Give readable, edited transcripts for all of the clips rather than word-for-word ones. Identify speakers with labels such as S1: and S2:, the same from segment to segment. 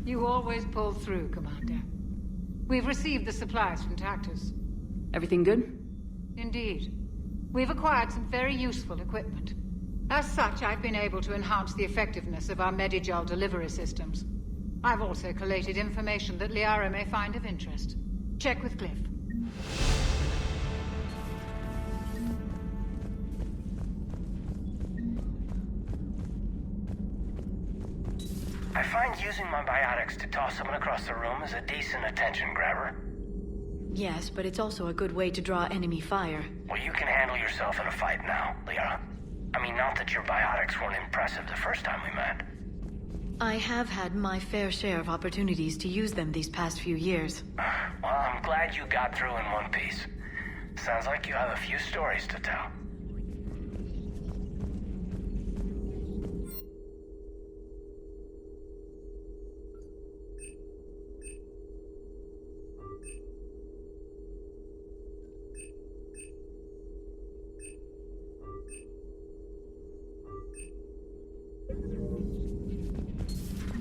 S1: You always pull through, Commander. We've received the supplies from Tactus.
S2: Everything good?
S1: Indeed. We've acquired some very useful equipment. As such, I've been able to enhance the effectiveness of our Medigel delivery systems. I've also collated information that Liara may find of interest. Check with Cliff.
S3: I find using my biotics to toss someone across the room is a decent attention grabber.
S4: Yes, but it's also a good way to draw enemy fire.
S3: Well, you can handle yourself in a fight now, Liara. I mean, not that your biotics weren't impressive the first time we met.
S4: I have had my fair share of opportunities to use them these past few years.
S3: Well, I'm glad you got through in one piece. Sounds like you have a few stories to tell.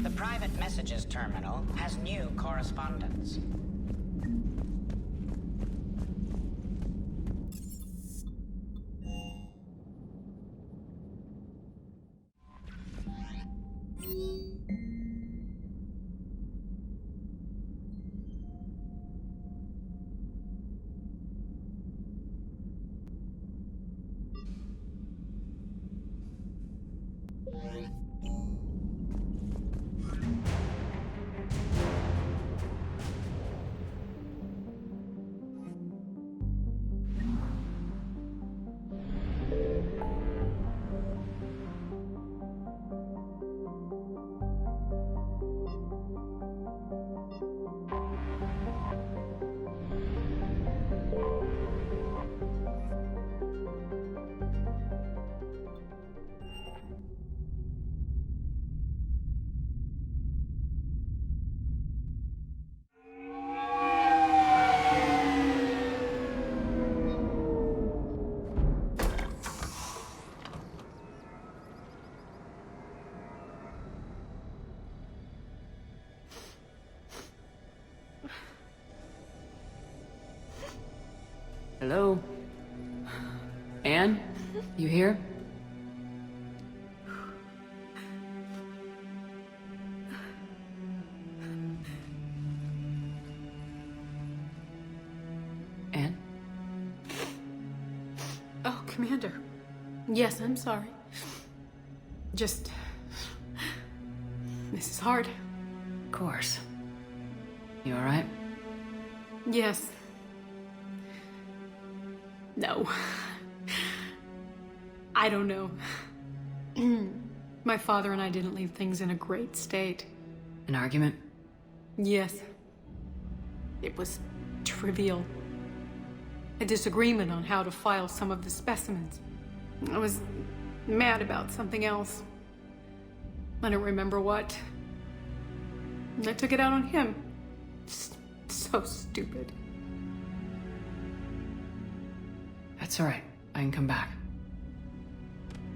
S5: The private messages terminal has new correspondence.
S2: Hello? Anne? You here? Anne?
S6: Oh, Commander. Yes, I'm sorry. Just... this is hard.
S2: Of course. You alright?
S6: Yes. No. I don't know. My father and I didn't leave things in a great state.
S2: An argument?
S6: Yes. It was trivial. A disagreement on how to file some of the specimens. I was mad about something else. I don't remember what. I took it out on him. So stupid.
S2: That's alright. I can come back.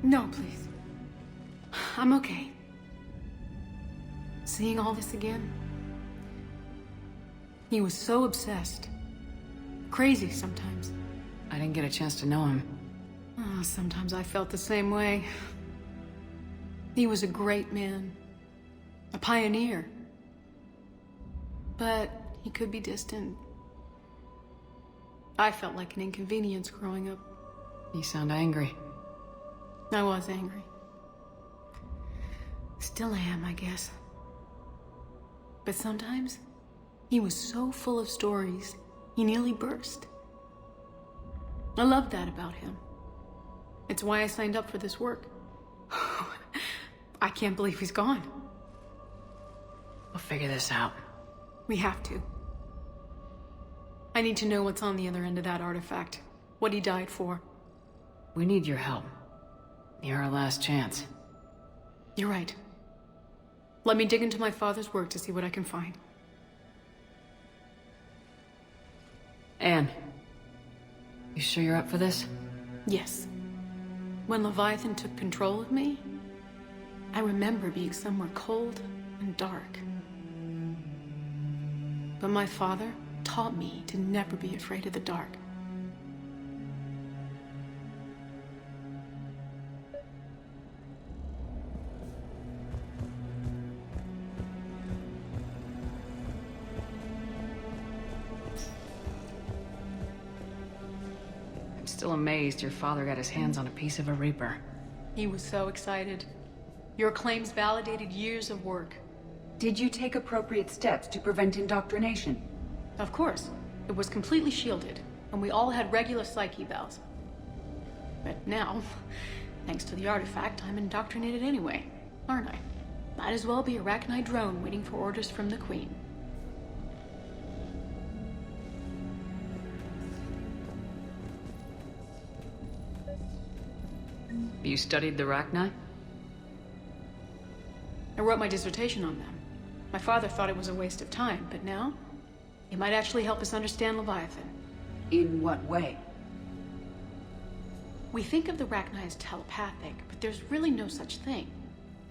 S6: No, please. I'm okay. Seeing all this again? He was so obsessed. Crazy sometimes.
S2: I didn't get a chance to know him.
S6: Oh, sometimes I felt the same way. He was a great man. A pioneer. But he could be distant. I felt like an inconvenience growing up.
S2: You sound angry.
S6: I was angry. Still am, I guess. But sometimes, he was so full of stories, he nearly burst. I love that about him. It's why I signed up for this work. I can't believe he's gone.
S2: We'll figure this out.
S6: We have to. I need to know what's on the other end of that artifact. What he died for.
S2: We need your help. You're our last chance.
S6: You're right. Let me dig into my father's work to see what I can find.
S2: Anne, you sure you're up for this?
S6: Yes. When Leviathan took control of me, I remember being somewhere cold and dark. But my father taught me to never be afraid of the dark.
S2: I'm still amazed your father got his hands on a piece of a Reaper.
S6: He was so excited. Your claims validated years of work.
S7: Did you take appropriate steps to prevent indoctrination?
S6: Of course. It was completely shielded, and we all had regular psych evals. But now, thanks to the artifact, I'm indoctrinated anyway, aren't I? Might as well be a Arachnite drone waiting for orders from the Queen.
S2: You studied the Rachni?
S6: I wrote my dissertation on them. My father thought it was a waste of time, but now, it might actually help us understand Leviathan.
S7: In what way?
S6: We think of the Rachni as telepathic, but there's really no such thing.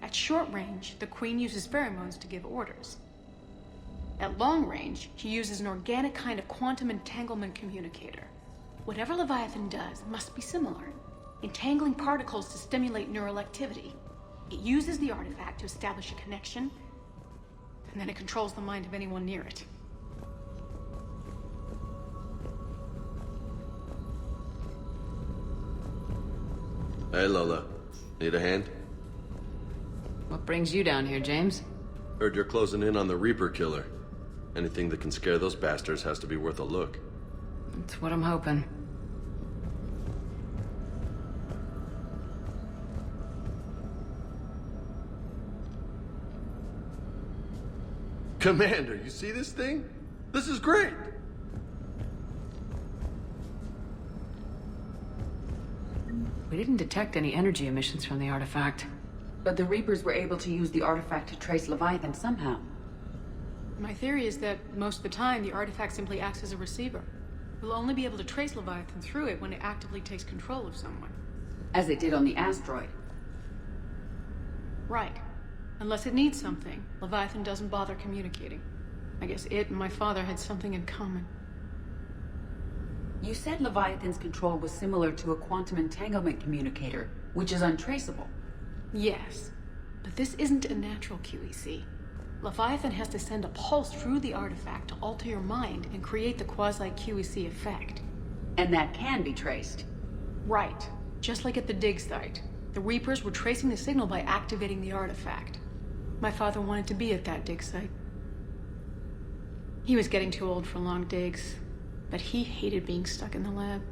S6: At short range, the Queen uses pheromones to give orders. At long range, she uses an organic kind of quantum entanglement communicator. Whatever Leviathan does must be similar, entangling particles to stimulate neural activity. It uses the artifact to establish a connection, and then it controls the mind of anyone near it.
S8: Hey, Lola. Need a hand?
S2: What brings you down here, James?
S8: Heard you're closing in on the Reaper killer. Anything that can scare those bastards has to be worth a look.
S2: That's what I'm hoping.
S8: Commander, you see this thing? This is great!
S2: We didn't detect any energy emissions from the artifact.
S7: But the Reapers were able to use the artifact to trace Leviathan somehow.
S6: My theory is that most of the time, the artifact simply acts as a receiver. We'll only be able to trace Leviathan through it when it actively takes control of someone.
S7: As it did on the asteroid.
S6: Right. Unless it needs something, Leviathan doesn't bother communicating. I guess it and my father had something in common.
S7: You said Leviathan's control was similar to a quantum entanglement communicator, which is untraceable.
S6: Yes, but this isn't a natural QEC. Leviathan has to send a pulse through the artifact to alter your mind and create the quasi-QEC effect.
S7: And that can be traced.
S6: Right. Just like at the dig site. The Reapers were tracing the signal by activating the artifact. My father wanted to be at that dig site. He was getting too old for long digs, but he hated being stuck in the lab.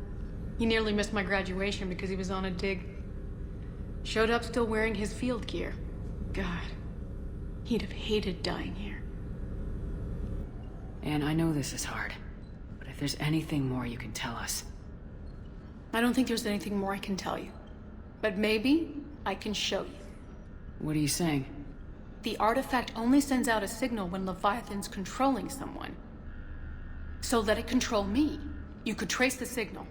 S6: He nearly missed my graduation because he was on a dig. Showed up still wearing his field gear. God, he'd have hated dying here.
S2: And I know this is hard, but if there's anything more you can tell us.
S6: I don't think there's anything more I can tell you. But maybe I can show you.
S2: What are you saying?
S6: The artifact only sends out a signal when Leviathan's controlling someone. So let it control me. You could trace the signal.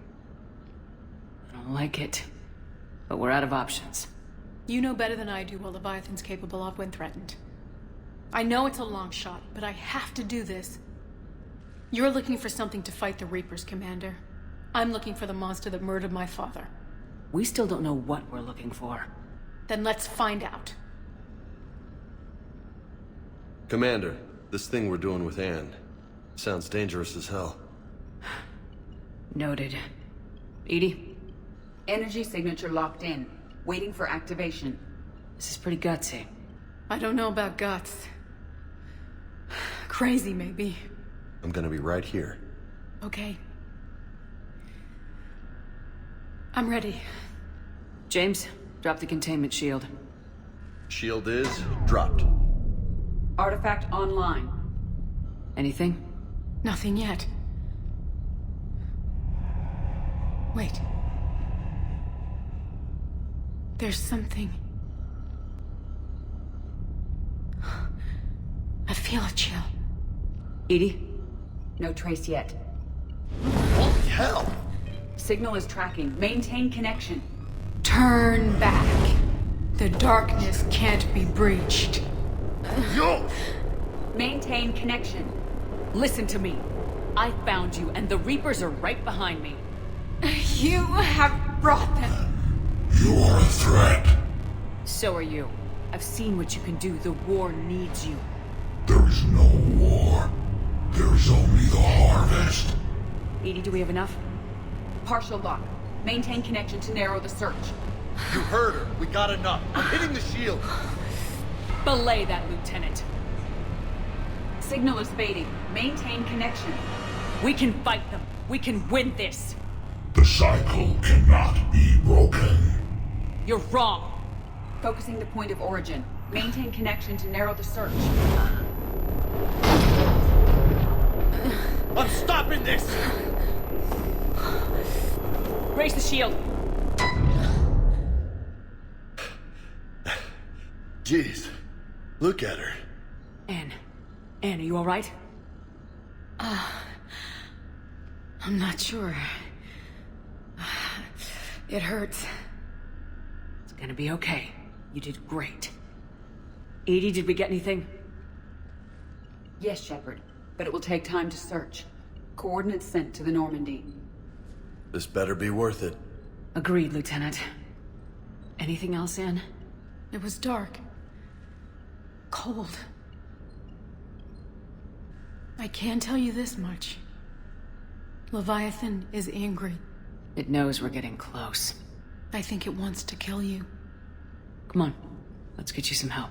S2: I don't like it, but we're out of options.
S6: You know better than I do what Leviathan's capable of when threatened. I know it's a long shot, but I have to do this. You're looking for something to fight the Reapers, Commander. I'm looking for the monster that murdered my father.
S2: We still don't know what we're looking for.
S6: Then let's find out.
S8: Commander, this thing we're doing with Anne sounds dangerous as hell.
S2: Noted. Edie?
S7: Energy signature locked in, waiting for activation.
S2: This is pretty gutsy.
S6: I don't know about guts. Crazy, maybe.
S8: I'm gonna be right here.
S6: Okay. I'm ready.
S2: James, drop the containment shield.
S8: Shield is dropped.
S7: Artifact online.
S2: Anything?
S6: Nothing yet. Wait. There's something. I feel a chill.
S2: Edie?
S7: No trace yet.
S8: Holy hell!
S7: Signal is tracking. Maintain connection.
S6: Turn back. The darkness can't be breached.
S8: Yo!
S7: Maintain connection.
S2: Listen to me. I found you, and the Reapers are right behind me.
S6: You have brought them.
S9: You are a threat.
S2: So are you. I've seen what you can do. The war needs you.
S9: There is no war. There is only the harvest.
S2: Edie, do we have enough?
S7: Partial lock. Maintain connection to narrow the search.
S10: You heard her. We got enough. I'm hitting the shield.
S2: Belay that, Lieutenant.
S7: Signal is fading. Maintain connection.
S2: We can fight them. We can win this.
S9: The cycle cannot be broken.
S2: You're wrong.
S7: Focusing the point of origin. Maintain connection to narrow the search.
S10: I'm stopping this!
S2: Raise the shield.
S8: Jeez. Look at her.
S2: Anne, are you all right?
S4: I'm not sure. It hurts.
S2: It's gonna be okay. You did great. Edie, did we get anything?
S7: Yes, Shepard. But it will take time to search. Coordinates sent to the Normandy.
S8: This better be worth it.
S2: Agreed, Lieutenant. Anything else, Anne?
S6: It was dark. Cold. I can tell you this much. Leviathan is angry.
S2: It knows we're getting close.
S6: I think it wants to kill you.
S2: Come on. Let's get you some help.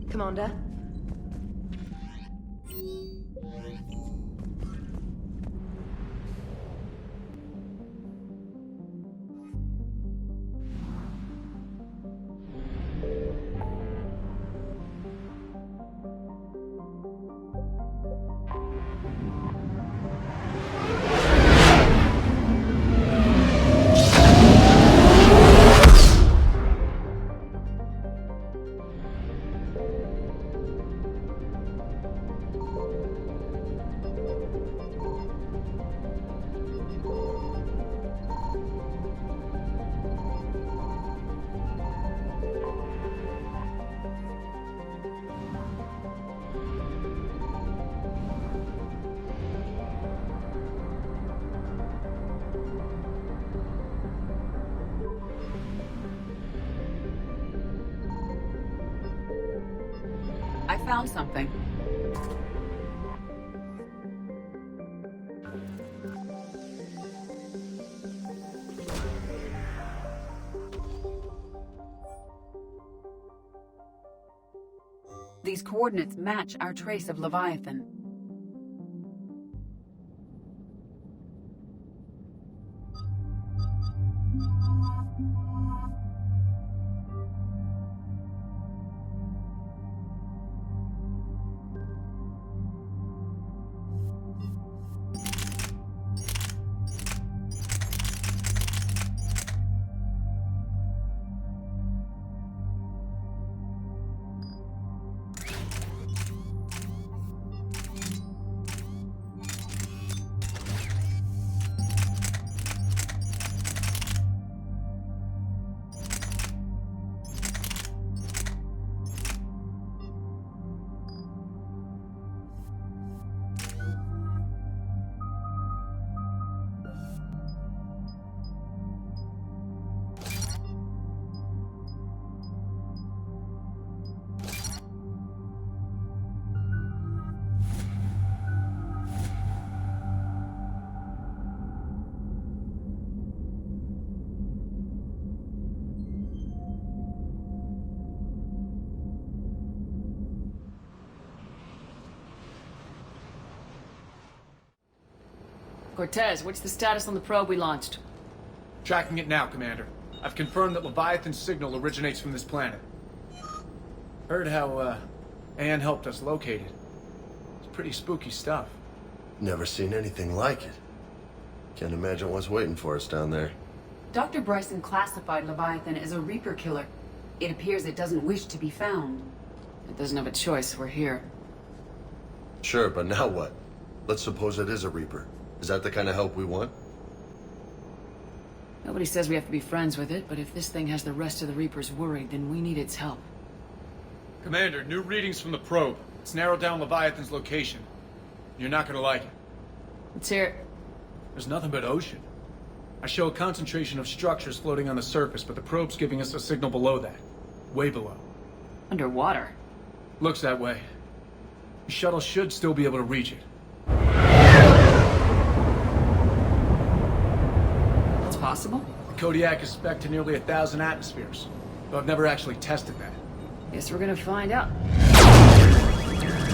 S11: Commander?
S7: I found something. These coordinates match our trace of Leviathan.
S2: Cortez, what's the status on the probe we launched?
S11: Tracking it now, Commander. I've confirmed that Leviathan's signal originates from this planet. Heard how, Anne helped us locate it. It's pretty spooky stuff.
S8: Never seen anything like it. Can't imagine what's waiting for us down there.
S7: Dr. Bryson classified Leviathan as a Reaper killer. It appears it doesn't wish to be found.
S2: It doesn't have a choice, we're here.
S8: Sure, but now what? Let's suppose it is a Reaper. Is that the kind of help we want?
S2: Nobody says we have to be friends with it, but if this thing has the rest of the Reapers worried, then we need its help.
S11: Commander, new readings from the probe. It's narrowed down Leviathan's location. You're not gonna like it.
S2: Let's hear it.
S11: There's nothing but ocean. I show a concentration of structures floating on the surface, but the probe's giving us a signal below that. Way below.
S2: Underwater?
S11: Looks that way. The shuttle should still be able to reach it.
S2: It's possible?
S11: The Kodiak is spec'd to nearly 1,000 atmospheres, though I've never actually tested that.
S2: Guess we're gonna find out.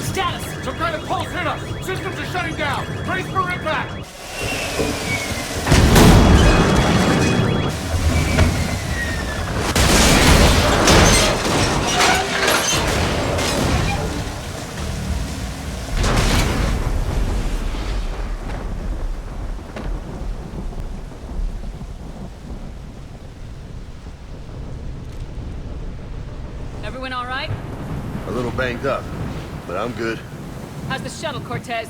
S2: Status!
S10: Some kind of pulse hit us! Systems are shutting down! Brace for impact!
S2: Everyone all right?
S8: A little banged up, but I'm good.
S2: How's the shuttle, Cortez?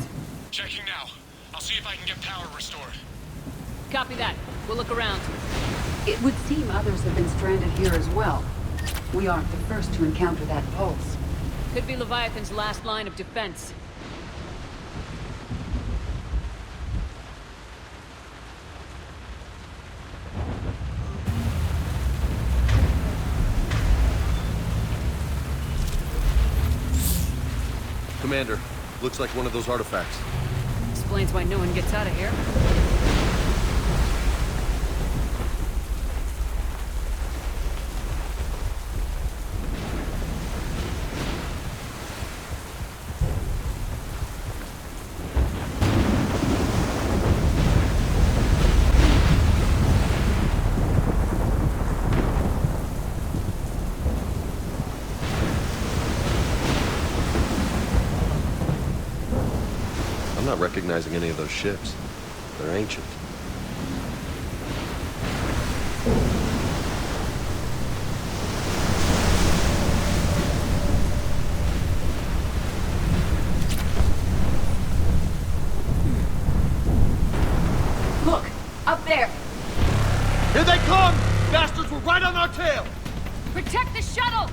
S10: Checking now. I'll see if I can get power restored.
S2: Copy that. We'll look around.
S7: It would seem others have been stranded here as well. We aren't the first to encounter that pulse.
S2: Could be Leviathan's last line of defense.
S8: Commander, looks like one of those artifacts.
S2: Explains why no one gets out of here.
S8: I'm not recognizing any of those ships. They're ancient.
S7: Look! Up there!
S10: Here they come! Bastards were right on our tail!
S2: Protect the shuttle!